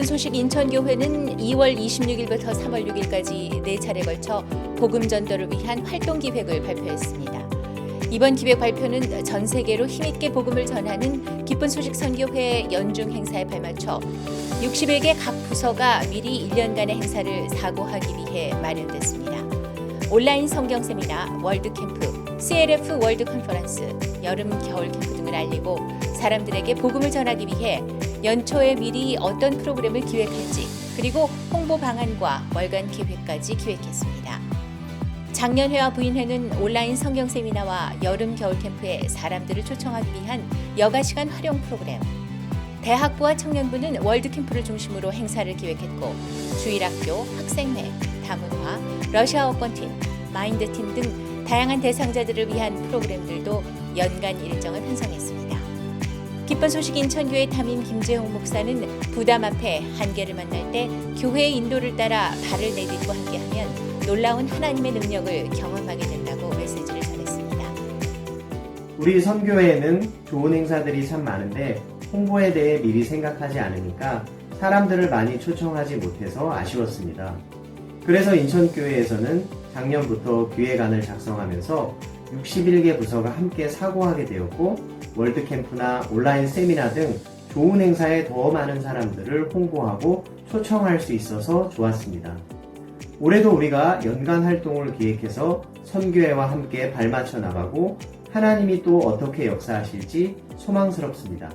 기쁜 소식 인천교회는 2월 26일부터 3월 6일까지 4차례 걸쳐 복음 전도를 위한 활동 기획을 발표했습니다. 이번 기획 발표는 전 세계로 힘있게 복음을 전하는 기쁜 소식 선교회 연중 행사에 발맞춰 60여 각 부서가 미리 1년간의 행사를 사고하기 위해 마련됐습니다. 온라인 성경 세미나, 월드 캠프, CLF 월드 컨퍼런스, 여름 겨울 캠프 등을 알리고 사람들에게 복음을 전하기 위해 연초에 미리 어떤 프로그램을 기획할지, 그리고 홍보 방안과 월간 기획까지 기획했습니다. 작년회와 부인회는 온라인 성경 세미나와 여름 겨울 캠프에 사람들을 초청하기 위한 여가시간 활용 프로그램, 대학부와 청년부는 월드 캠프를 중심으로 행사를 기획했고 주일학교, 학생회, 다문화, 러시아어권팀, 마인드팀 등 다양한 대상자들을 위한 프로그램들도 연간 일정을 편성했습니다. 기쁜 소식 인천교회 담임 김재홍 목사는 부담 앞에 한계를 만날 때 교회의 인도를 따라 발을 내딛고 함께하면 놀라운 하나님의 능력을 경험하게 된다고 메시지를 전했습니다. 우리 선교회에는 좋은 행사들이 참 많은데 홍보에 대해 미리 생각하지 않으니까 사람들을 많이 초청하지 못해서 아쉬웠습니다. 그래서 인천교회에서는 작년부터 기획안을 작성하면서 61개 부서가 함께 사고하게 되었고 월드캠프나 온라인 세미나 등 좋은 행사에 더 많은 사람들을 홍보하고 초청할 수 있어서 좋았습니다. 올해도 우리가 연간 활동을 기획해서 선교회와 함께 발맞춰 나가고 하나님이 또 어떻게 역사하실지 소망스럽습니다.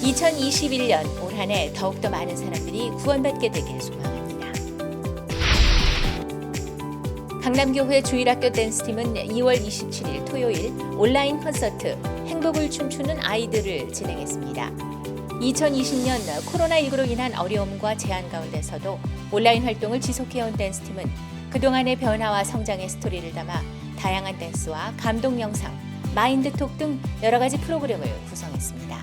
2021년 올 한 해 더욱더 많은 사람들이 구원받게 되길 소망합니다. 강남교회 주일학교 댄스팀은 2월 27일 토요일 온라인 콘서트 행복을 춤추는 아이들을 진행했습니다. 2020년 코로나19로 인한 어려움과 제한 가운데서도 온라인 활동을 지속해온 댄스팀은 그동안의 변화와 성장의 스토리를 담아 다양한 댄스와 감동 영상, 마인드톡 등 여러 가지 프로그램을 구성했습니다.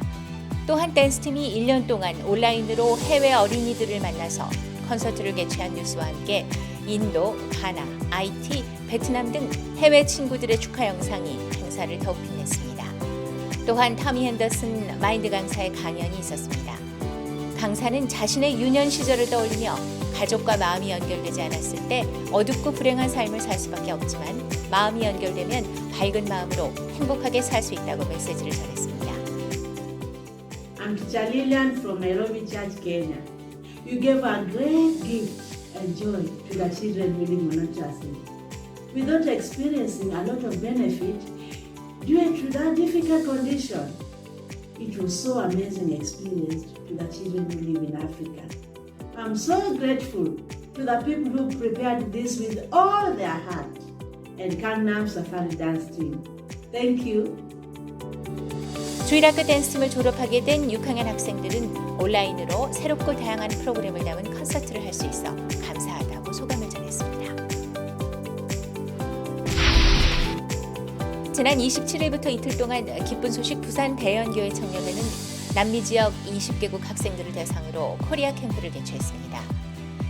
또한 댄스팀이 1년 동안 온라인으로 해외 어린이들을 만나서 콘서트를 개최한 뉴스와 함께 인도, 가나, IT, 베트남 등 해외 친구들의 축하 영상이 행사를 더욱 빛냈습니다. 또한 타미 핸더슨 마인드 강사의 강연이 있었습니다. 강사는 자신의 유년 시절을 떠올리며 가족과 마음이 연결되지 않았을 때 어둡고 불행한 삶을 살 수밖에 없지만 마음이 연결되면 밝은 마음으로 행복하게 살 수 있다고 메시지를 전했습니다. I'm Teacher Lillian from Nairobi Church, Kenya. You gave a great gift and joy to the children living on Monatrasi. Without experiencing a lot of benefit, due to that difficult condition, it was so amazing experience to the children who live in Africa. I'm so grateful to the people who prepared this with all their heart and Gangnam Safari Dance Team. Thank you. 주일학교 댄스팀을 졸업하게 된 6학년 학생들은 온라인으로 새롭고 다양한 프로그램을 담은 콘서트를 할 수 있어 감사하다고 소감을 전했습니다. 지난 27일부터 이틀 동안 기쁜 소식 부산 대연교회 청년회는 남미 지역 20개국 학생들을 대상으로 코리아 캠프를 개최했습니다.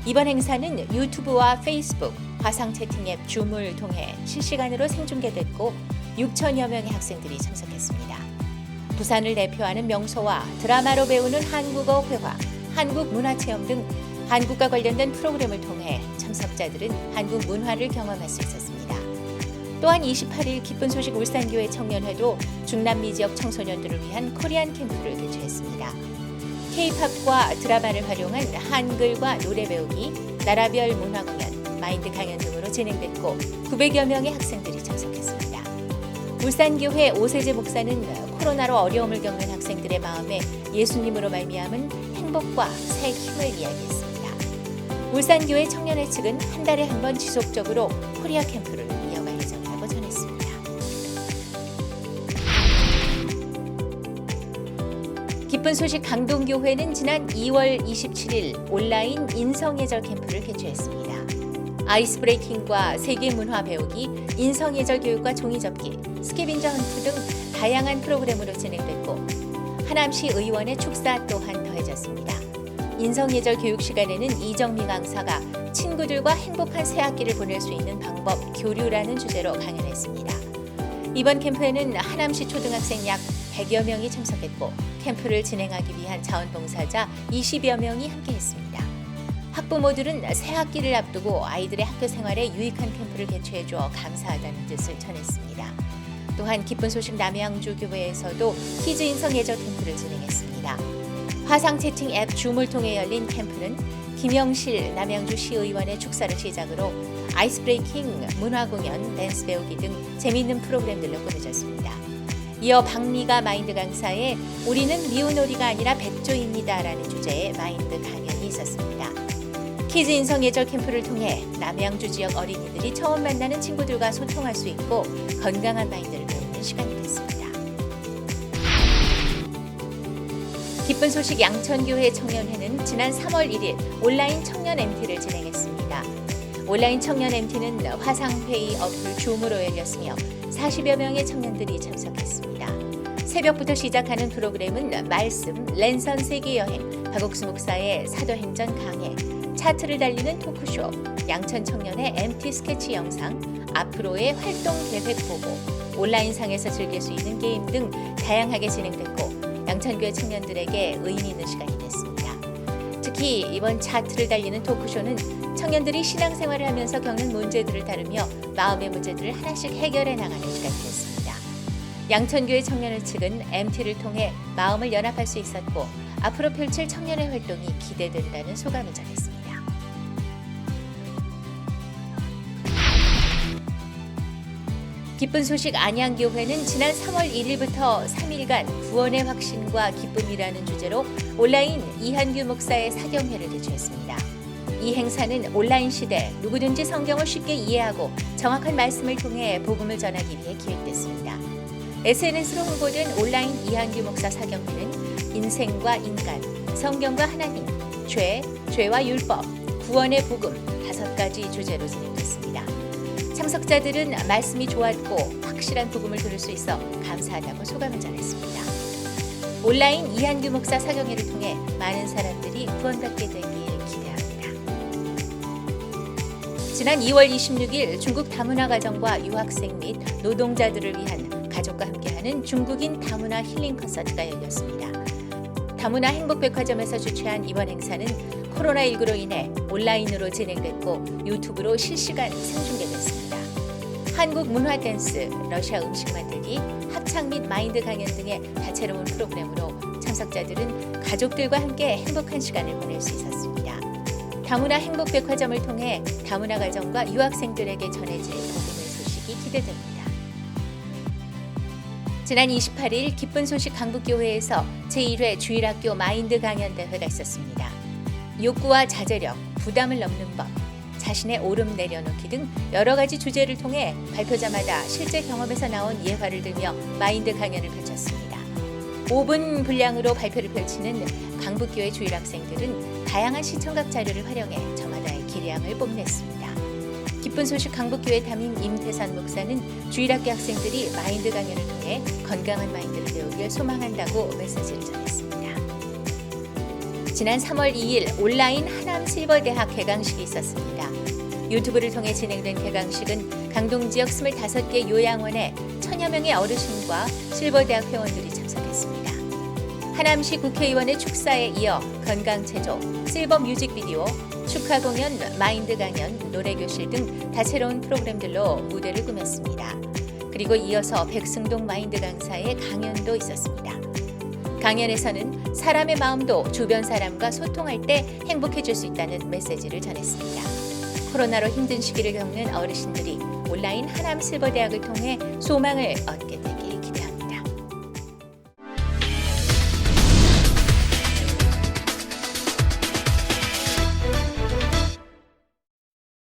이번 행사는 유튜브와 페이스북, 화상 채팅 앱 줌을 통해 실시간으로 생중계됐고 6천여 명의 학생들이 참석했습니다. 부산을 대표하는 명소와 드라마로 배우는 한국어 회화, 한국 문화체험 등 한국과 관련된 프로그램을 통해 참석자들은 한국 문화를 경험할 수 있었습니다. 또한 28일 기쁜 소식 울산교회 청년회도 중남미 지역 청소년들을 위한 코리안 캠프를 개최했습니다. K-팝과 드라마를 활용한 한글과 노래 배우기, 나라별 문화 공연, 마인드 강연 등으로 진행됐고 900여 명의 학생들이 참석했습니다. 울산교회 오세재 목사는 코로나로 어려움을 겪는 학생들의 마음에 예수님으로 말미암은 행복과 새 힘을 이야기했습니다. 울산교회 청년회 측은 한 달에 한 번 지속적으로 코리아 캠프를 이어갈 예정이라고 전했습니다. 기쁜 소식 강동교회는 지난 2월 27일 온라인 인성예절 캠프를 개최했습니다. 아이스 브레이킹과 세계 문화 배우기, 인성예절 교육과 종이접기, 스캐빈저 헌트 등 다양한 프로그램으로 진행됐고 하남시 의원의 축사 또한 더해졌습니다. 인성예절 교육 시간에는 이정미 강사가 친구들과 행복한 새학기를 보낼 수 있는 방법, 교류라는 주제로 강연했습니다. 이번 캠프에는 하남시 초등학생 약 100여 명이 참석했고 캠프를 진행하기 위한 자원봉사자 20여 명이 함께했습니다. 학부모들은 새 학기를 앞두고 아이들의 학교 생활에 유익한 캠프를 개최해주어 감사하다는 뜻을 전했습니다. 또한 기쁜 소식 남양주 교회에서도 키즈 인성 예절 캠프를 진행했습니다. 화상 채팅 앱 줌을 통해 열린 캠프는 김영실 남양주 시의원의 축사를 시작으로 아이스 브레이킹, 문화 공연, 댄스 배우기 등 재미있는 프로그램들로 꾸며졌습니다. 이어 박미가 마인드 강사의 우리는 미운오리가 아니라 백조입니다라는 주제의 마인드 강연이 있었습니다. 키즈 인성 예절 캠프를 통해 남양주 지역 어린이들이 처음 만나는 친구들과 소통할 수 있고 건강한 마인드를 배우는 시간이 됐습니다. 기쁜 소식 양천교회 청년회는 지난 3월 1일 온라인 청년 MT를 진행했습니다. 온라인 청년 MT는 화상회의 어플 줌으로 열렸으며 40여 명의 청년들이 참석했습니다. 새벽부터 시작하는 프로그램은 말씀, 랜선 세계여행, 박옥수 목사의 사도행전 강해, 차트를 달리는 토크쇼, 양천 청년의 MT 스케치 영상, 앞으로의 활동 계획 보고, 온라인상에서 즐길 수 있는 게임 등 다양하게 진행됐고 양천교회 청년들에게 의미 있는 시간이 됐습니다. 특히 이번 차트를 달리는 토크쇼는 청년들이 신앙생활을 하면서 겪는 문제들을 다루며 마음의 문제들을 하나씩 해결해 나가는 시간이 됐습니다. 양천교회 청년회 측은 MT를 통해 마음을 연합할 수 있었고 앞으로 펼칠 청년회 활동이 기대된다는 소감을 전했습니다. 기쁜 소식 안양교회는 지난 3월 1일부터 3일간 구원의 확신과 기쁨이라는 주제로 온라인 이한규 목사의 사경회를 개최했습니다. 이 행사는 온라인 시대 누구든지 성경을 쉽게 이해하고 정확한 말씀을 통해 복음을 전하기 위해 기획됐습니다. SNS로 홍보된 온라인 이한규 목사 사경회는 인생과 인간, 성경과 하나님, 죄와 율법, 구원의 복음 5가지 주제로 진행됐습니다. 참석자들은 말씀이 좋았고 확실한 복음을 들을 수 있어 감사하다고 소감을 전했습니다. 온라인 이한규 목사 사경회를 통해 많은 사람들이 구원받게 되길 기대합니다. 지난 2월 26일 중국 다문화 가정과 유학생 및 노동자들을 위한 가족과 함께하는 중국인 다문화 힐링 콘서트가 열렸습니다. 다문화 행복백화점에서 주최한 이번 행사는 코로나19로 인해 온라인으로 진행됐고 유튜브로 실시간 생중계됐습니다. 한국 문화 댄스, 러시아 음식 만들기, 합창 및 마인드 강연 등의 다채로운 프로그램으로 참석자들은 가족들과 함께 행복한 시간을 보낼 수 있었습니다. 다문화 행복백화점을 통해 다문화 가정과 유학생들에게 전해질 복음의 소식이 기대됩니다. 지난 28일 기쁜 소식 강북교회에서 제1회 주일학교 마인드 강연 대회가 있었습니다. 욕구와 자제력, 부담을 넘는 법, 자신의 오름 내려놓기 등 여러 가지 주제를 통해 발표자마다 실제 경험에서 나온 예화를 들며 마인드 강연을 펼쳤습니다. 5분 분량으로 발표를 펼치는 강북교회 주일학생들은 다양한 시청각 자료를 활용해 저마다의 기량을 뽐냈습니다. 기쁜 소식 강북교회 담임 임태선 목사는 주일학교 학생들이 마인드 강연을 통해 건강한 마인드를 배우길 소망한다고 메시지를 전했습니다. 지난 3월 2일 온라인 하남 실버대학 개강식이 있었습니다. 유튜브를 통해 진행된 개강식은 강동 지역 25개 요양원에 1000여 명의 어르신과 실버대학 회원들이 참석했습니다. 하남시 국회의원의 축사에 이어 건강체조, 실버 뮤직비디오, 축하 공연, 마인드 강연, 노래교실 등 다채로운 프로그램들로 무대를 꾸몄습니다. 그리고 이어서 백승동 마인드 강사의 강연도 있었습니다. 강연에서는 사람의 마음도 주변 사람과 소통할 때 행복해질 수 있다는 메시지를 전했습니다. 코로나로 힘든 시기를 겪는 어르신들이 온라인 하남 실버대학을 통해 소망을 얻게 됩니다.